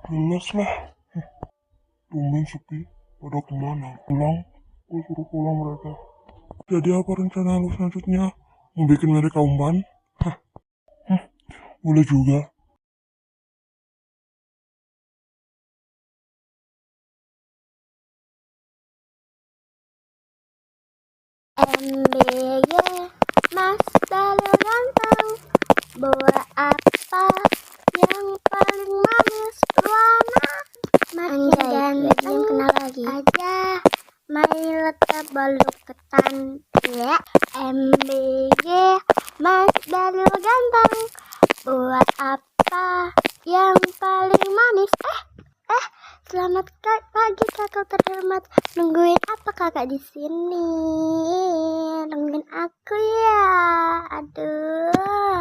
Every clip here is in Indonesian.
Jelas lah. Tumben sepi. Pada kemana? Pulang? Gue suruh pulang mereka. Jadi apa rencana lu selanjutnya? Mau bikin mereka umpan? Hah? Boleh juga. MBG Mas Dalu ganteng, buah apa yang paling manis warna? Makin ganteng kenal lagi aja main letak balu ketan ya. MBG Mas Dalu ganteng, buah apa yang paling manis? Selamat pagi kakak terhormat. Nungguin apa kakak di sini? Nungguin aku ya. Aduh.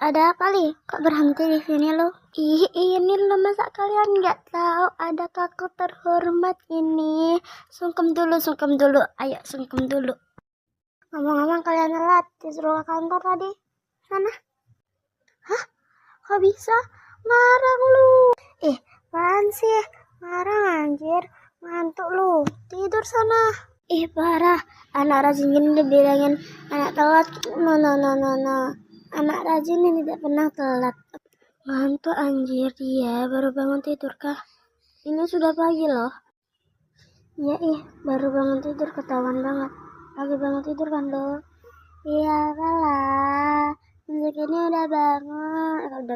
Ada apa li? Kok berhenti di sini lo? Ini lo, masa kalian nggak tahu ada kakak terhormat ini? Sungkem dulu. Ayo sungkem dulu. Ngomong-ngomong kalian telat disuruh ke kantor tadi. Sana. Hah? Kok bisa? Ngarang lu. Apaan sih? Ngarang anjir. Ngantuk lu. Tidur sana. Parah. Anak rajin ini dibilangin anak telat. No. Anak rajin ini tidak pernah telat. Ngantuk anjir dia. Baru bangun tidur kah? Ini sudah pagi loh. Iya baru bangun tidur ketahuan banget. Lagi bangun tidur kan lo? Iya kalah. Segini udah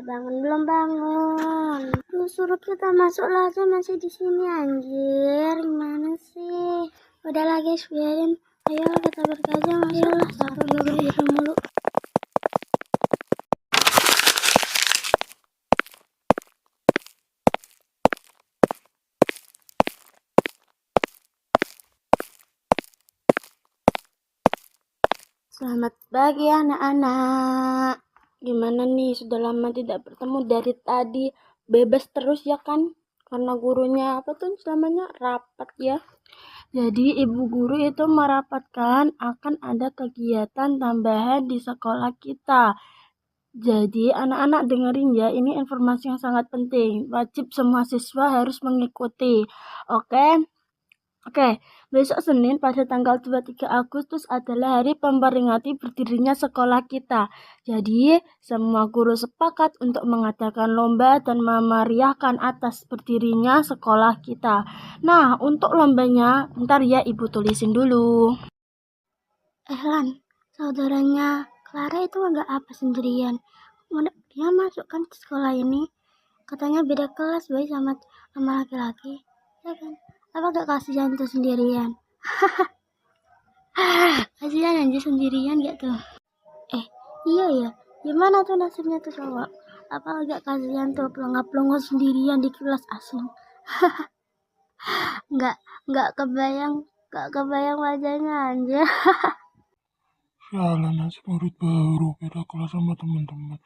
bangun, belum bangun. Lu suruh kita masuk aja masih di sini anjir. Gimana sih? Udahlah guys, biarin. Ayo kita berkaca masuk lah. Satu dulu mulu. Selamat pagi anak-anak. Gimana nih, sudah lama tidak bertemu dari tadi. Bebas terus ya kan? Karena gurunya apa tuh namanya rapat ya. Jadi ibu guru itu merapatkan akan ada kegiatan tambahan di sekolah kita. Jadi anak-anak dengerin ya, ini informasi yang sangat penting. Wajib semua siswa harus mengikuti. Oke? Oke, besok Senin pada tanggal 23 Agustus adalah hari memperingati berdirinya sekolah kita. Jadi, semua guru sepakat untuk mengadakan lomba dan memeriahkan atas berdirinya sekolah kita. Nah, untuk lombanya, ntar ya Ibu tulisin dulu. Lan, saudaranya Clara itu nggak apa sendirian. Dia masukkan ke sekolah ini. Katanya beda kelas boy sama laki-laki. Ya kan? Apa gak kasihan tuh sendirian? Kasihan anjir sendirian gak tuh? Iya ya. Gimana tuh nasibnya tuh cowok? Apa agak kasihan tuh pelongo-pelongo sendirian di kelas asing? Nggak kebayang wajahnya anjir. Sialan nasib murid baru. Beda kelas sama teman-teman.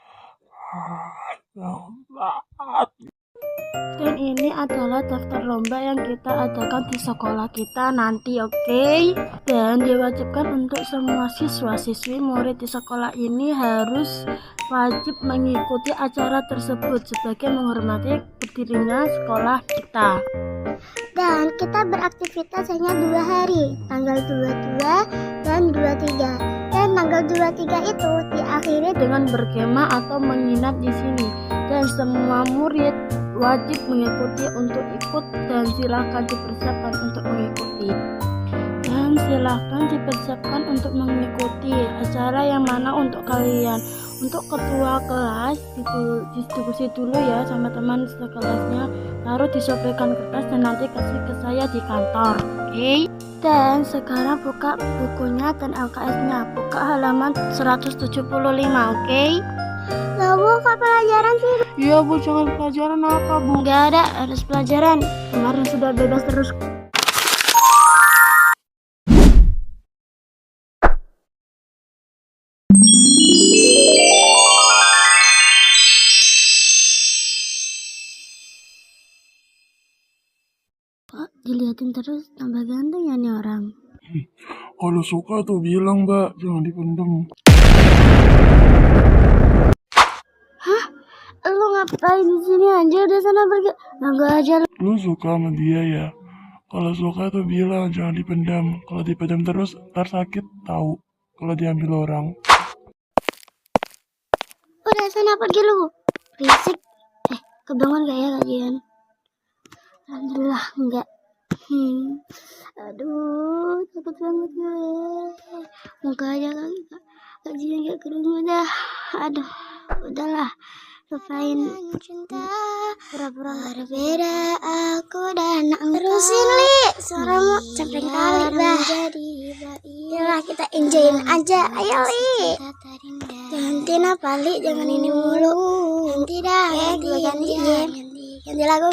Dan ini adalah daftar lomba yang kita adakan di sekolah kita nanti, oke? Dan diwajibkan untuk semua siswa-siswi murid di sekolah ini harus wajib mengikuti acara tersebut sebagai menghormati berdirinya sekolah kita. Dan kita beraktivitas hanya 2 hari, tanggal 22 dan 23. Dan tanggal 23 itu diakhiri dengan berkemah atau menginap di sini. Dan semua murid wajib mengikuti untuk ikut dan silahkan dipersiapkan untuk mengikuti. Acara yang mana untuk kalian. Untuk ketua kelas distribusi dulu ya sama teman sekelasnya, lalu disobekkan kertas dan nanti kasih ke saya di kantor, oke? Dan sekarang buka bukunya dan LKS-nya, buka halaman 175, oke? Lah Bu, kok pelajaran sih? Iya Bu, jangan pelajaran apa Bu? Nggak ada, harus pelajaran. Kemarin sudah bebas terus. Kok diliatin terus, tambah ganteng ya nih orang. Kalau suka tuh bilang Mbak, jangan dipendem. Lu ngapain di sini anjir? Udah sana pergi. Enggak aja lu. Lu suka sama dia ya? Kalau suka tuh bilang, jangan dipendam. Kalau dipendam terus, ntar sakit tahu. Kalau diambil orang. Udah sana pergi lu. Berisik. Kebangun gak ya kajian? Alhamdulillah enggak. Aduh, takut banget gue. Muka aja kajian gak kerungu dah. Aduh, udahlah. Lupain cinta pura-pura berbeda aku dan engkau. Terusin Li, suaramu cempreng kali bah. Yalah kita enjoyin aja, ayo Li. Ganti apa Li, jangan ini mulu. Ganti dah, ganti lagu.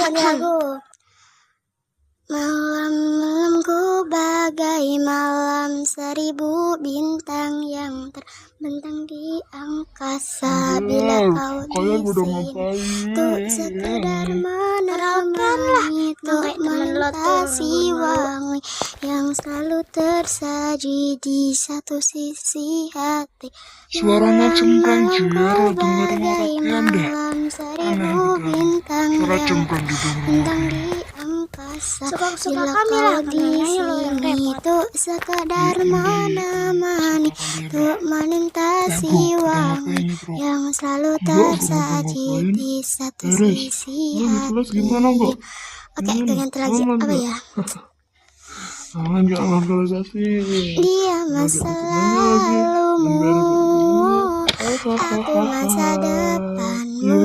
Malam-malamku bagai malam 1000 bintang yang terbentang di angkasa. Bila kau di sini tuh sekedar menerangi, tuh melintasi wangi yang selalu tersaji di satu sisi hati. Suaranya cempreng Jir, dengerin latihan deh. Malam 1000 Aneh bintang suara yang cempreng didengerin. bentang di angkasa. Bila kau di sini tuh sekedar menemani, tuh melintasi wangi yang selalu tersaji di satu sisi Lu kelas hati. gimana kok? Oke, ganti lagi apa ya? Aman gak lokalisasi? Dia masa lalumu, aku masa depanmu.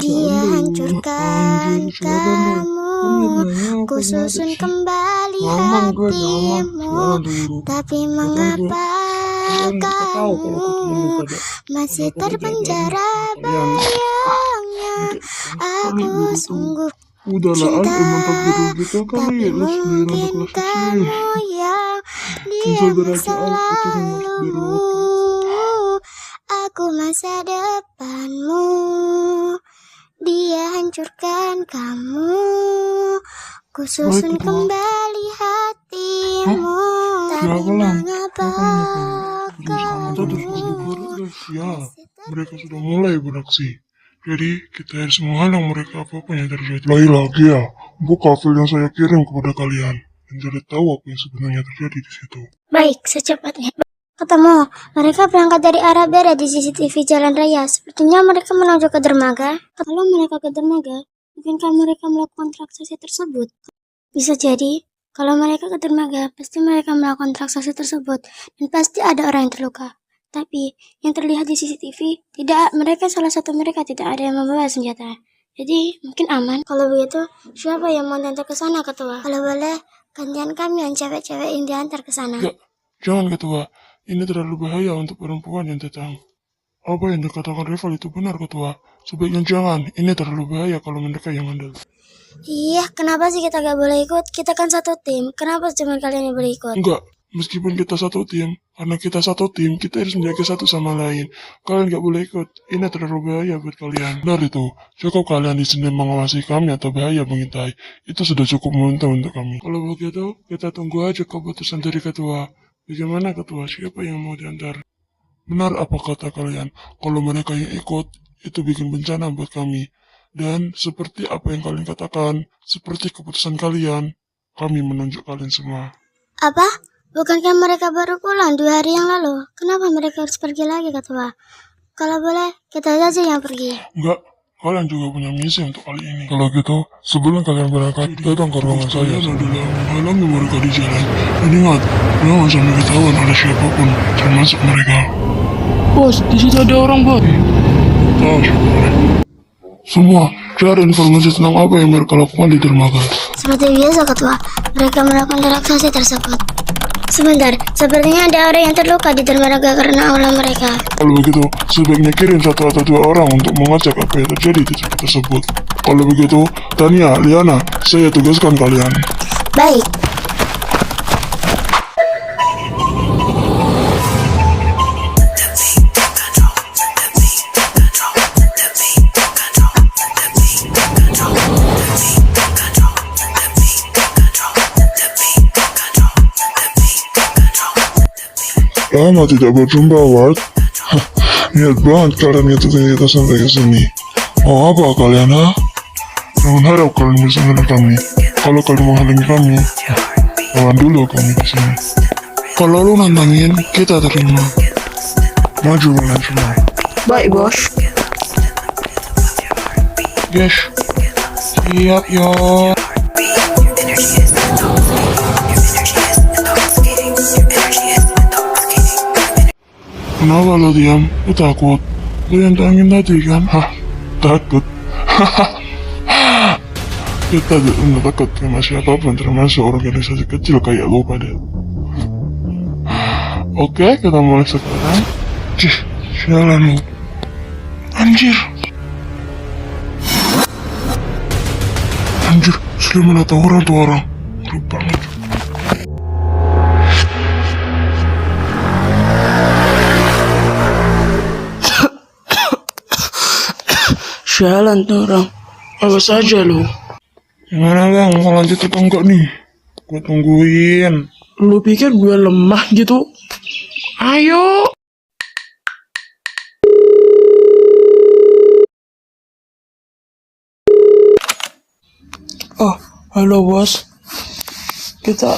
Dia hancurkan kamu, ku susun kembali hatimu. Tapi mengapa kamu masih terpenjara bayangnya? Aku sungguh Udahlah, cinta, mantap dulu gitu kali tapi ya. Lu sendiri mungkin untuk kelas kamu yang dia Saudara masa aja aku cuma masuk lalumu, aku masa depanmu. Dia hancurkan kamu, ku susun kembali hatimu. Tapi mengapa kamu ya, mereka sudah mulai beraksi. Jadi kita harus menghalang mereka apapun yang terjadi. Lagi ya, buka file yang saya kirim kepada kalian dan jadi tahu apa yang sebenarnya terjadi di situ. Baik, secepatnya. Ketemu, mereka berangkat dari arah beda di CCTV jalan raya. Sepertinya mereka menuju ke dermaga. Kalau mereka ke dermaga, mungkinkah mereka melakukan transaksi tersebut? Bisa jadi, kalau mereka ke dermaga, pasti mereka melakukan transaksi tersebut. Dan pasti ada orang yang terluka. Tapi, yang terlihat di CCTV, salah satu mereka tidak ada yang membawa senjata. Jadi, mungkin aman. Kalau begitu, siapa yang mau diantar ke sana, Ketua? Kalau boleh, gantian kami yang cewek-cewek yang diantar ke sana. Enggak, jangan Ketua. Ini terlalu bahaya untuk perempuan yang datang. Apa yang dikatakan rival itu benar Ketua. Sebaiknya jangan. Ini terlalu bahaya kalau mereka yang handal. Iya, kenapa sih kita gak boleh ikut? Kita kan satu tim. Kenapa cuma kalian yang boleh ikut? Enggak, meskipun kita satu tim, karena kita satu tim, kita harus menjaga satu sama lain. Kalian gak boleh ikut. Ini terlalu bahaya buat kalian. Benar itu. Cukup kalian di sini mengawasi kami atau bahaya mengintai. Itu sudah cukup muntah untuk kami. Kalau begitu, kita tunggu aja keputusan dari Ketua. Bagaimana Ketua? Siapa yang mau diantar? Benar apa kata kalian? Kalau mereka yang ikut, itu bikin bencana buat kami. Dan seperti apa yang kalian katakan, seperti keputusan kalian, kami menunjuk kalian semua. Apa? Bukankah mereka baru pulang 2 hari yang lalu? Kenapa mereka harus pergi lagi, Ketua? Kalau boleh, kita saja yang pergi. Enggak, kalian juga punya misi untuk kali ini. Kalau gitu, sebelum kalian berangkat, datang ke ruangan saya. Adalah menghalangi mereka di jalan. Dan ingat, jangan sampai ketahuan oleh siapapun, termasuk mereka. Bos, di situ ada orang, bos. Semua, cari informasi tentang apa yang mereka lakukan di dermaga. Seperti biasa, Ketua. Mereka melakukan transaksi tersebut. Sebentar, sepertinya ada orang yang terluka di dermaga karena ulah mereka. Kalau begitu, sebaiknya kirim 1 atau 2 orang untuk mengecek apa yang terjadi di tempat tersebut. Kalau begitu, Tania, Liana, saya tugaskan kalian. Baik. Lama tidak berjumpa, Ward. Niat banget kalian ngikutin kita sampai ke sini. Mau apa kalian, ha? Jangan harap kalian bisa ngehalangi kami. Kalau kalian menghalangi kami, lawan dulu kami di sini. Kalau lu nantangin, kita terima. Maju kalian semua. Baik, bos. Yes. Siap, yo. Kenapa lo diam? Lo takut? Lo yang tangin tadi kan? Hah? Takut? Kita tidak takut sama siapapun, termasuk organisasi kecil kayak lo pada. Oke, kita mulai sekarang. Cih, sialan lo. Anjir. Anjir, sudah menata orang tuh orang. Ngeri banget. Sialan tuh orang. Awas aja lu. Gimana bang, mau lanjut atau enggak nih? Gue tungguin. Lu pikir gue lemah gitu? Ayo. Oh, halo bos. Kita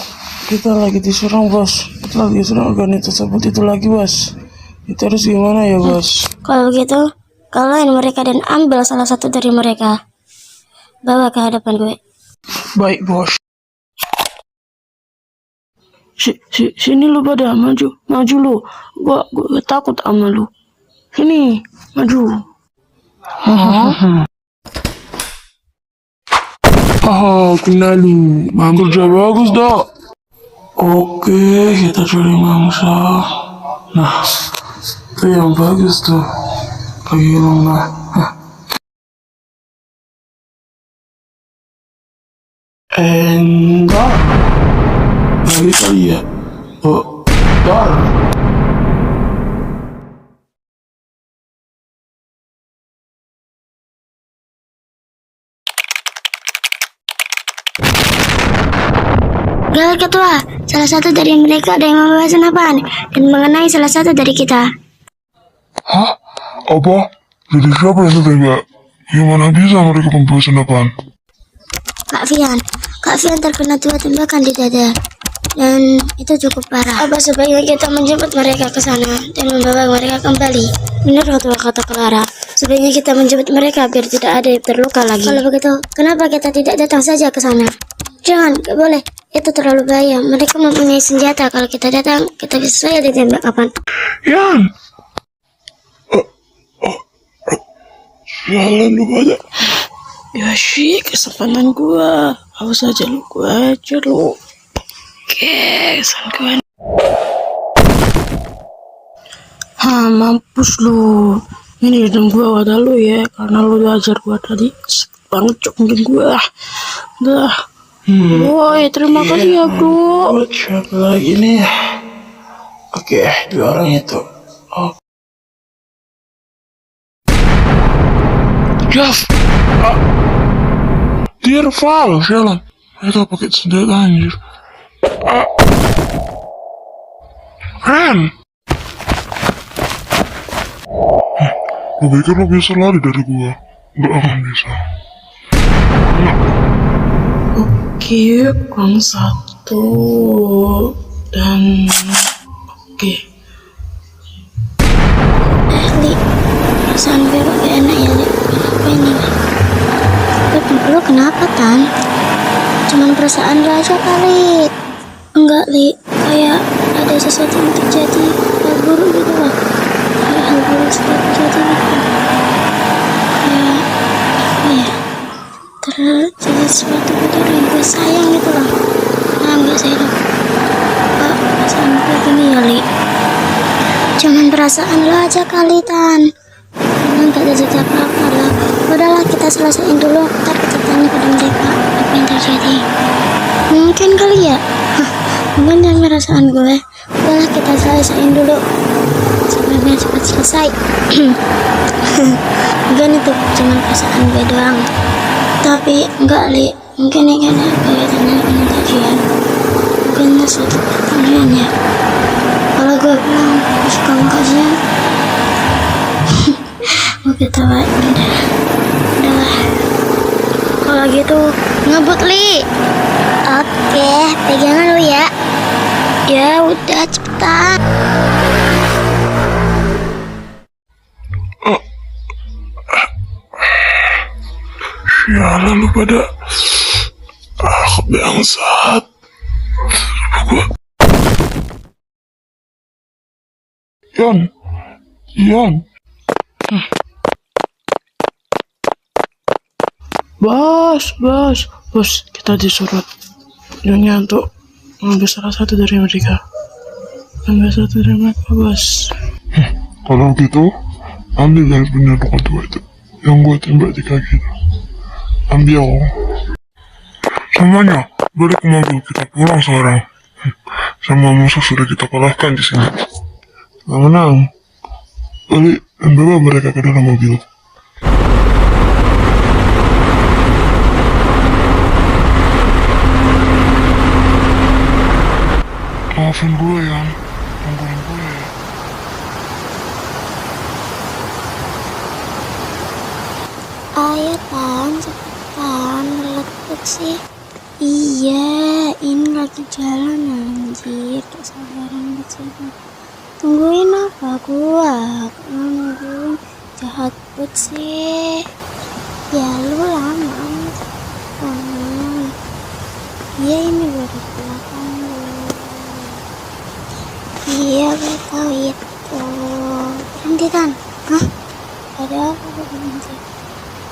lagi diserang bos. Kita lagi diserang organisasi tersebut itu lagi bos. Kita harus gimana ya bos? Kalau begitu, kalahin mereka dan ambil salah satu dari mereka. Bawa ke hadapan gue. Baik bos. Sini lu pada maju lu. Gua takut sama lu. Sini, maju. Kena lu. Kerja bagus dok. Oke, kita cari mangsa. Nah, itu yang bagus tuh. Lagi lomba. Enggak. Lagi kali ya. Oh, dar. Gawat ketua, salah satu dari mereka ada yang membawa senapan dan mengenai salah satu dari kita. Hah? Apa? Jadi siapa yang tega? Gimana bisa mereka membawa senapan? Kak Fian terkena dua tembakan di dada. Dan itu cukup parah. Apa sebaiknya kita menjemput mereka ke sana dan membawa mereka kembali? Benar kata Clara. Sebaiknya kita menjemput mereka biar tidak ada yang terluka lagi. Kalau begitu, kenapa kita tidak datang saja ke sana? Jangan, gak boleh. Itu terlalu bahaya. Mereka mempunyai senjata. Kalau kita datang, kita bisa saja ditembak kapan. Yan! Sialan lu pada. Yoshi, kesempatan gua. Awas aja lu, gua aja lu. Oke, sangguan. Mampus lu. Ini dendam gua wadah lu ya, karena lu udah ajar gua tadi. Sakit banget cok mungkin gua. Dah. Woi, terima kasih ya bro. Siapa lagi nih? Oke, dua orang itu. Oh. Jeff! Dear Val, sialan. Mereka pakai senjata anjir. Ren! Lu pikir lu bisa lari dari gua? Nggak akan bisa. Oke, kurang satu. Dan oke. Li, perasaan gue kok gak enak ya, Li. Apa ini, Li? Lu kenapa, Tan? Cuman perasaan lu aja kali. Enggak, Li. Kayak ada sesuatu yang terjadi. Hal buruk gitu loh. Kayak hal buruk sedang terjadi gitu. Kayak, apa ya? Terjadi sesuatu gitu yang gue sayang gitu loh. Paham gak sih, Li? Kok perasaan gue gini ya, Li? Cuman perasaan lo aja kali, Tan. Emang gak terjadi apa-apa lah. Udahlah, kita selesaiin dulu. Ntar kita tanya pada mereka apa yang terjadi. Mungkin kali ya. Mungkin dengan perasaan gue. Udahlah, kita selesaiin dulu. Sebenarnya cepat selesai. Mungkin itu cuman perasaan gue doang. Tapi enggak, Li. Mungkin ini kan kaitannya dengan kajian. Mungkin sesuatu pertanyaan ya. Kalau gue bilang aku suka sama kajian, ketawain udah kalau gitu ngebut Li. Oke, pegangan lu ya. Ya udah cepetan. Sialan lu pada. Kebangsat. Gua. Ian. Bos, kita disuruh Nyonya untuk mengambil salah satu dari mereka. Ambil satu dari mereka, bos. Kalau gitu, ambil dari punya tukang tua itu. Yang gue tembak di kaki itu. Ambil. Semuanya, balik ke mobil, kita pulang sekarang. Sama musuh sudah kita kalahkan di sini. Menang. Balik dan bawa mereka ke dalam mobil. Maafin gue ya, tungguin gue ya. Ayo Tan, cepetan, lepet sih. Iya, ini lagi jalan anjir, gak sabaran banget sih. Tungguin apa gua? Nungguin jahat banget sih. Ya lu lama amat. Iya ini baru belakang lu. Iya gue tau itu. Berhenti Tan. Hah? Ada apa gue berhenti?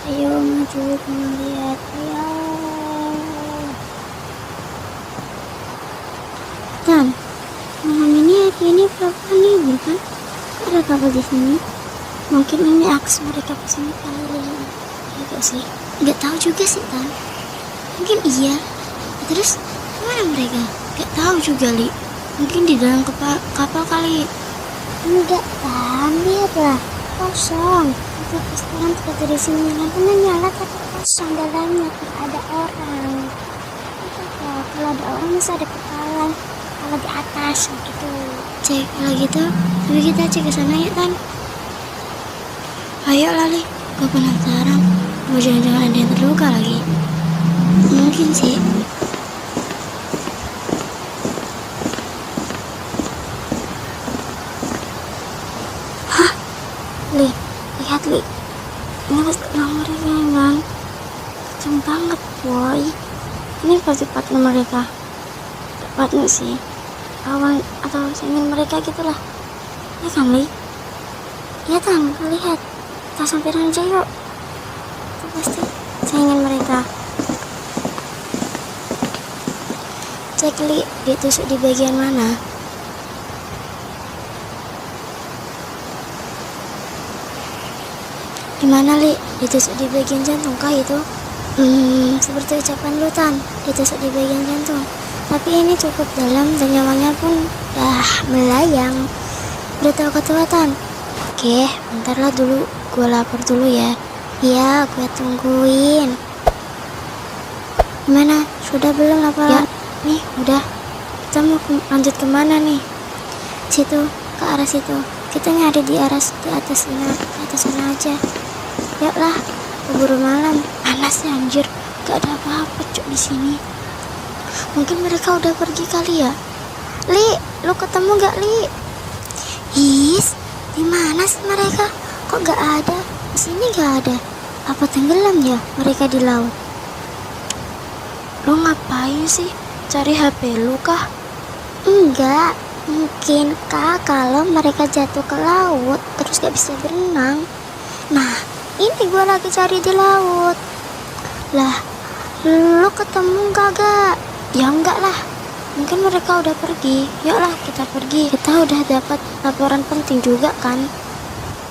Ayo maju melihat. Ayo. Tan, malam ini berapa libur kan? Kok ada kapal di sini? Mungkin ini aks mereka kesini kali. Ya gak sih? Gak tahu juga sih Tan. Mungkin iya. Terus kemana mereka? Gak tahu juga Li. Mungkin di dalam kapal kali. Enggak Tan, lihatlah kosong. Itu restoran seperti di sini. Lampunya nyala tapi kosong dalamnya tidak ada orang. Kalau ada orang bisa ada kepala. Kalau di atas gitu. Cek kalau gitu, tapi kita cek ke sana ya Tan. Ayo lali, gue penasaran. Mau jangan-jangan ada yang terluka lagi? Mungkin sih. Hah? Lihat Li. Ini pasti nomornya kan? Kenceng banget boy. Ini pasti partner mereka. Partner sih. Kawan atau saingan mereka gitulah. Ya kan Li? Ya Tan, lihat. Kita samperin aja yuk. Itu pasti saingan mereka. Cek Li, ditusuk di bagian mana? Gimana Li? Ditusuk di bagian jantung kah itu? Seperti ucapan lu Tan, ditusuk di bagian jantung. Tapi ini cukup dalam dan nyawanya pun dah melayang. Udah tahu ketua Tan? Oke, bentar lah dulu. Gue lapor dulu ya. Iya, gue tungguin. Gimana? Sudah belum laporan? Ya, nih udah. Kita mau lanjut kemana nih? Situ, ke arah situ. Kita nyari di atas sana aja. Yuklah, keburu malam. Panas ya anjir. Gak ada apa-apa cok di sini. Mungkin mereka udah pergi kali ya. Li, lu ketemu gak Li? Is, di mana sih mereka? Kok gak ada? Di sini gak ada. Apa tenggelam ya mereka di laut? Lu ngapain sih? Cari HP lu kah? Enggak, mungkin kak kalau mereka jatuh ke laut terus gak bisa berenang. Nah, ini gue lagi cari di laut. Lah, lu ketemu kagak? Ya enggak lah, mungkin mereka udah pergi. Yuklah kita pergi. Kita udah dapat laporan penting juga kan.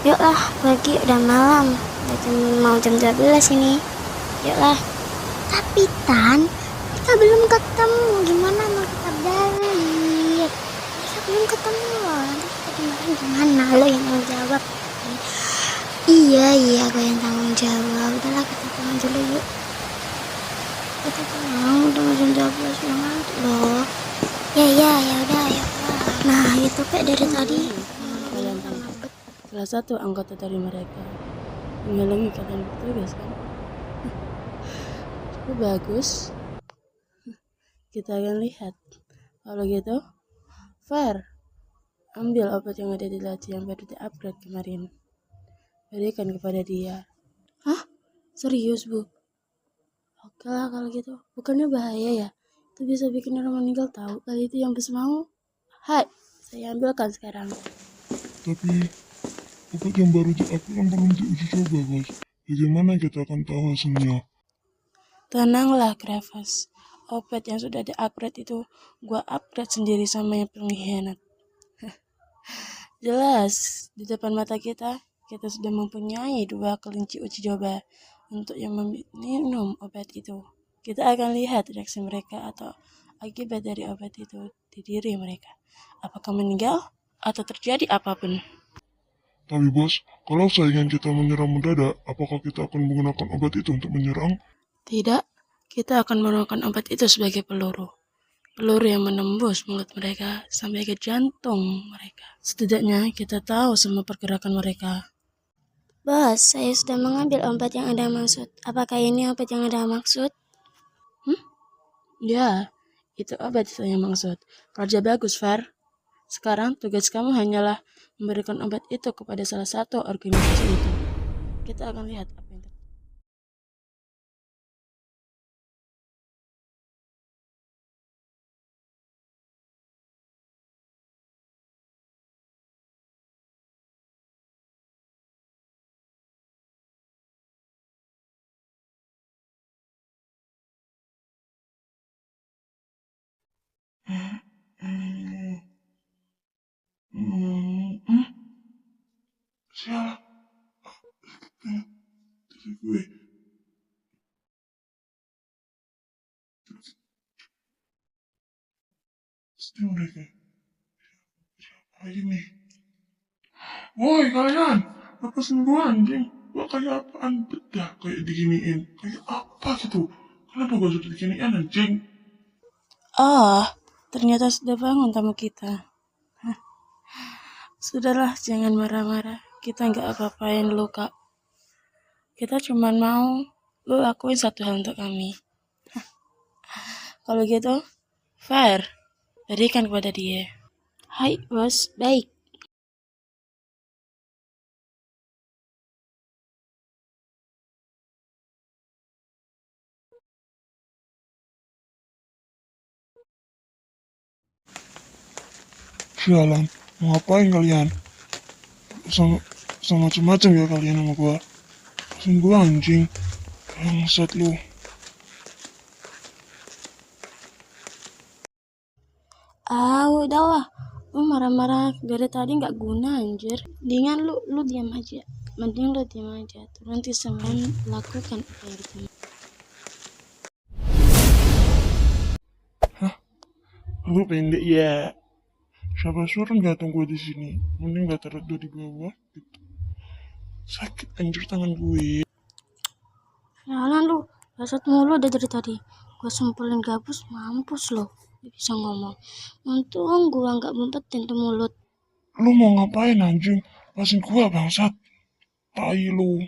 Yuklah pergi, udah malam. Mau jam 12 ini. Yuklah. Tapi Tan, kita belum ketemu. Gimana mau kita balik? Kita belum ketemu loh. Nanti kita dimarahin gimana? Lo yang tanggung jawab. Iya gue yang tanggung jawab. Udahlah kita pulang dulu yuk. Kita pulang, udah mau jam 12 udah ngantuk loh. Ya udah ayo pulang. Nah itu kayak dari tadi Kalian tangkap salah satu anggota dari mereka. menghalangi kalian bertugas kan? Cukup bagus. Kita akan lihat. Kalau gitu, Far, ambil obat yang ada di laci yang baru di-upgrade kemarin. Berikan kepada dia. Hah? Serius, Bu? Oke lah kalau gitu. Bukannya bahaya ya? Itu bisa bikin orang meninggal tahu. Kali itu yang bos mau. Hai, saya ambilkan sekarang. Tapi obat yang baru di-upgrade kan belum diuji coba, Bos. Bagaimana kita akan tahu hasilnya? Tenanglah, Kravas. Obat yang sudah di-upgrade itu gua upgrade sendiri sama yang pengkhianat. Jelas, di depan mata kita sudah mempunyai 2 kelinci uji coba untuk yang minum obat itu. Kita akan lihat reaksi mereka atau akibat dari obat itu di diri mereka. Apakah meninggal atau terjadi apapun. Tapi bos, kalau saingan kita menyerang mendadak, apakah kita akan menggunakan obat itu untuk menyerang? Tidak, kita akan menggunakan obat itu sebagai peluru. Peluru yang menembus mulut mereka sampai ke jantung mereka. Setidaknya kita tahu semua pergerakan mereka. Bos, saya sudah mengambil obat yang ada maksud. Apakah ini obat yang ada maksud? Ya, itu obat yang maksud. Kerja bagus, Far. Sekarang tugas kamu hanyalah memberikan obat itu kepada salah satu organisasi itu. Kita akan lihat apa yang terjadi. Sialan, diri gue. Pasti mereka. Siapa ini? Woi kalian, lepasin gue anjing. Gue kayak apaan? Bedah kayak diginiin. Kayak apa gitu? Kenapa gue sudah diginiin anjing? Oh, ternyata sudah bangun tamu kita. Sudahlah, jangan marah-marah. Kita nggak apa-apain lu, Kak. Kita cuma mau lu lakuin satu hal untuk kami. Kalau gitu, Fire, berikan kepada dia. Hai, bos. Baik. Sialan, mau ngapain kalian? Sama macam-macam ya kalian sama gua. Lepasin gua anjing. Bangsat lu. Udahlah. Lu marah-marah dari tadi nggak guna anjir. Mendingan lu diam aja. Mending lu diam aja. Tuh nanti semua lakukan apa yang kita mau. Lu pendek ya. Siapa suruh gantung gue di sini? Mending gak tereduh di bawah gitu. Sakit anjir tangan gue. Jalan lu. Basat mulu udah dari tadi. Gua sempulin gabus mampus lo. Dia bisa ngomong. Untung gua nggak ngumpetin tuh mulut. Lu mau ngapain anjing? Lepasin gua bangsat. Tai lu.